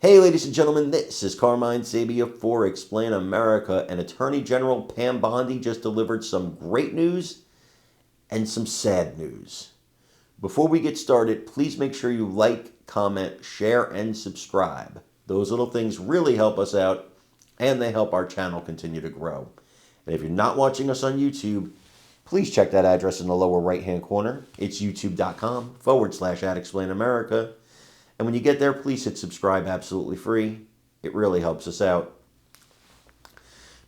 Hey, ladies and gentlemen, this is Carmine Sabia for Explain America, and Attorney General Pam Bondi just delivered some great news and some sad news. Before we get started, please make sure you like, comment, share, and subscribe. Those little things really help us out, and they help our channel continue to grow. And if you're not watching us on YouTube, please check that address in the lower right-hand corner. It's youtube.com/@explainamerica. And when you get there, please hit subscribe absolutely free. It really helps us out.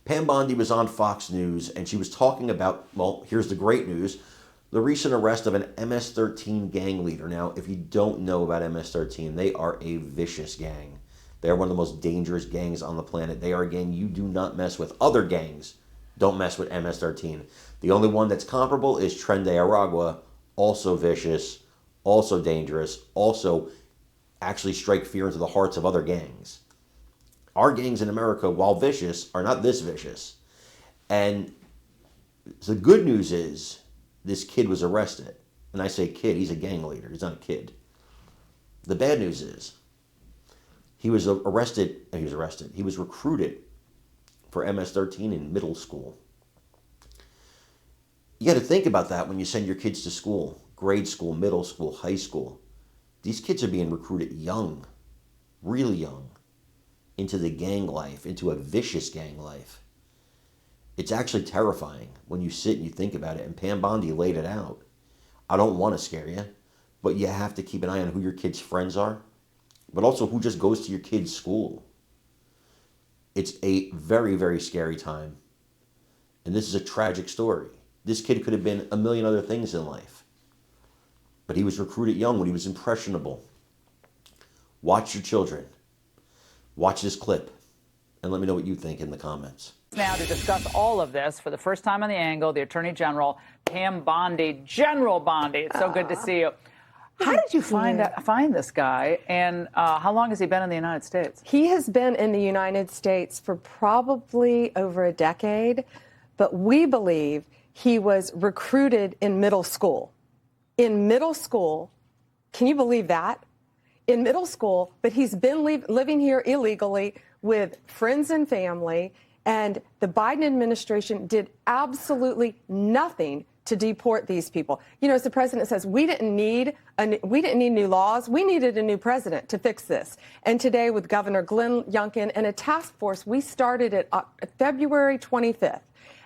Pam Bondi was on Fox News, and she was talking about, well, here's the great news, the recent arrest of an MS-13 gang leader. Now, if you don't know about MS-13, they are a vicious gang. They are one of the most dangerous gangs on the planet. They are a gang you do not mess with. Other gangs don't mess with MS-13. The only one that's comparable is Tren de Aragua, also vicious, also dangerous, also actually strike fear into the hearts of other gangs. Our gangs in America, while vicious, are not this vicious. And the good news is this kid was arrested. And I say kid, he's a gang leader. He's not a kid. The bad news is he was recruited for MS-13 in middle school. You got to think about that when you send your kids to school, grade school, middle school, high school. These kids are being recruited young, really young, into the gang life, into a vicious gang life. It's actually terrifying when you sit and you think about it, and Pam Bondi laid it out. I don't want to scare you, but you have to keep an eye on who your kids' friends are, but also who just goes to your kids' school. It's a very, very scary time, and this is a tragic story. This kid could have been a million other things in life. But he was recruited young when he was impressionable. Watch your children. Watch this clip. And let me know what you think in the comments. Now to discuss all of this, for the first time on The Angle, the Attorney General, Pam Bondi. General Bondi, it's so good to see you. How did you find this guy, and how long has he been in the United States? He has been in the United States for probably over a decade, but we believe he was recruited in middle school. In middle school, can you believe that? In middle school, but he's been living here illegally with friends and family, and the Biden administration did absolutely nothing to deport these people. You know, as the president says, we didn't need new laws. We needed a new president to fix this. And today, with Governor Glenn Youngkin and a task force, we started it February 25th,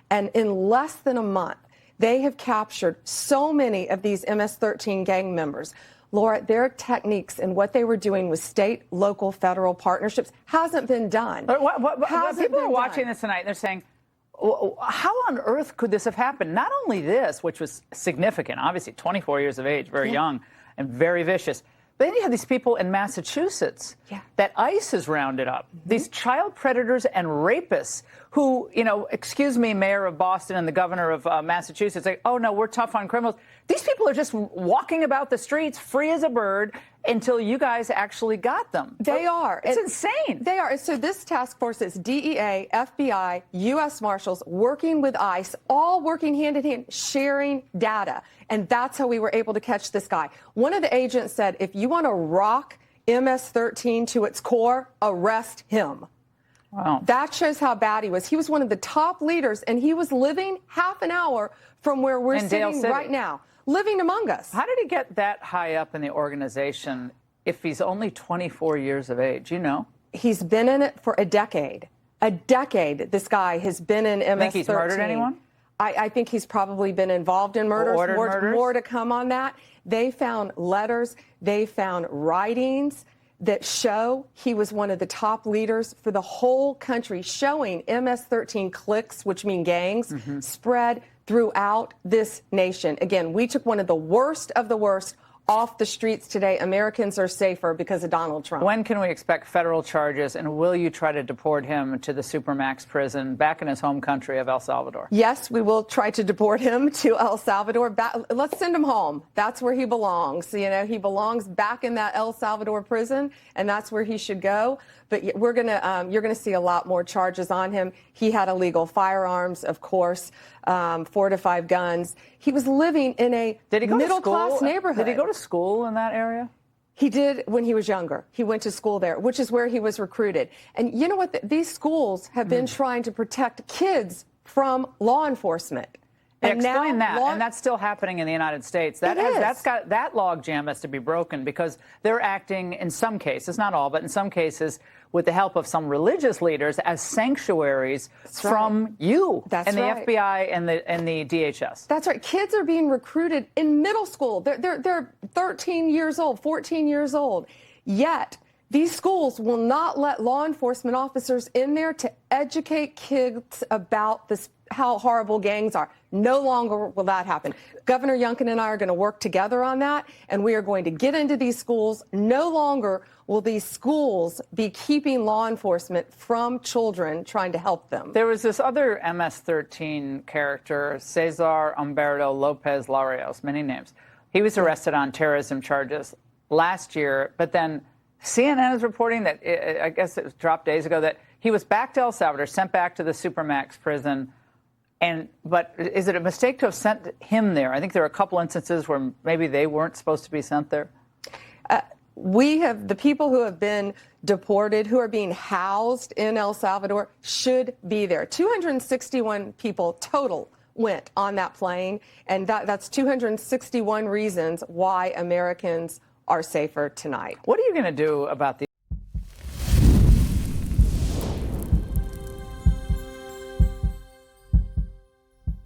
and in less than a month, they have captured so many of these MS-13 gang members. Laura, their techniques and what they were doing with state, local, federal partnerships hasn't been done. People are watching this tonight, and they're saying, how on earth could this have happened? Not only this, which was significant, obviously 24 years of age, very young and very vicious. But then you have these people in Massachusetts that ICE has rounded up, these child predators and rapists who, you know, excuse me, Mayor of Boston and the governor of Massachusetts, say, oh, no, we're tough on criminals. These people are just walking about the streets free as a bird until you guys actually got them. They are. It's insane. They are. So this task force is DEA, FBI, U.S. Marshals working with ICE, all working hand in hand, sharing data. And that's how we were able to catch this guy. One of the agents said, if you want to rock MS-13 to its core, arrest him. Wow. That shows how bad he was. He was one of the top leaders, and he was living half an hour from where we're sitting right now, living among us. How did he get that high up in the organization if he's only 24 years of age? You know? He's been in it for a decade. A decade, this guy has been in MS-13. Think he's murdered anyone? I think he's probably been involved in murders. More to come on that. They found letters. They found writings that show he was one of the top leaders for the whole country, showing MS-13 cliques, which mean gangs, spread throughout this nation. Again, we took one of the worst off the streets today. Americans are safer because of Donald Trump. When can we expect federal charges, and will you try to deport him to the Supermax prison back in his home country of El Salvador? Yes, we will try to deport him to El Salvador. Let's send him home. That's where he belongs. You know, he belongs back in that El Salvador prison, and that's where he should go. But you're gonna see a lot more charges on him. He had illegal firearms, of course, 4 to 5 guns. He was living in a middle-class neighborhood. Did he go to school in that area? He did when he was younger. He went to school there, which is where he was recruited. And you know what? These schools have been trying to protect kids from law enforcement. And explain that, and that's still happening in the United States. That logjam has to be broken because they're acting in some cases, not all, but in some cases, with the help of some religious leaders as sanctuaries from you and the FBI and the DHS. That's right. Kids are being recruited in middle school. They're 13 years old, 14 years old. Yet these schools will not let law enforcement officers in there to educate kids about this, how horrible gangs are. No longer will that happen. Governor Youngkin and I are going to work together on that, and we are going to get into these schools. No longer will these schools be keeping law enforcement from children trying to help them. There was this other MS-13 character, Cesar Humberto Lopez Larios, many names. He was arrested on terrorism charges last year, but then CNN is reporting that, I guess it was dropped days ago, that he was back to El Salvador, sent back to the Supermax prison. But is it a mistake to have sent him there? I think there are a couple instances where maybe they weren't supposed to be sent there. We have the people who have been deported, who are being housed in El Salvador, should be there. 261 people total went on that plane, and that's 261 reasons why Americans are safer tonight. What are you going to do about these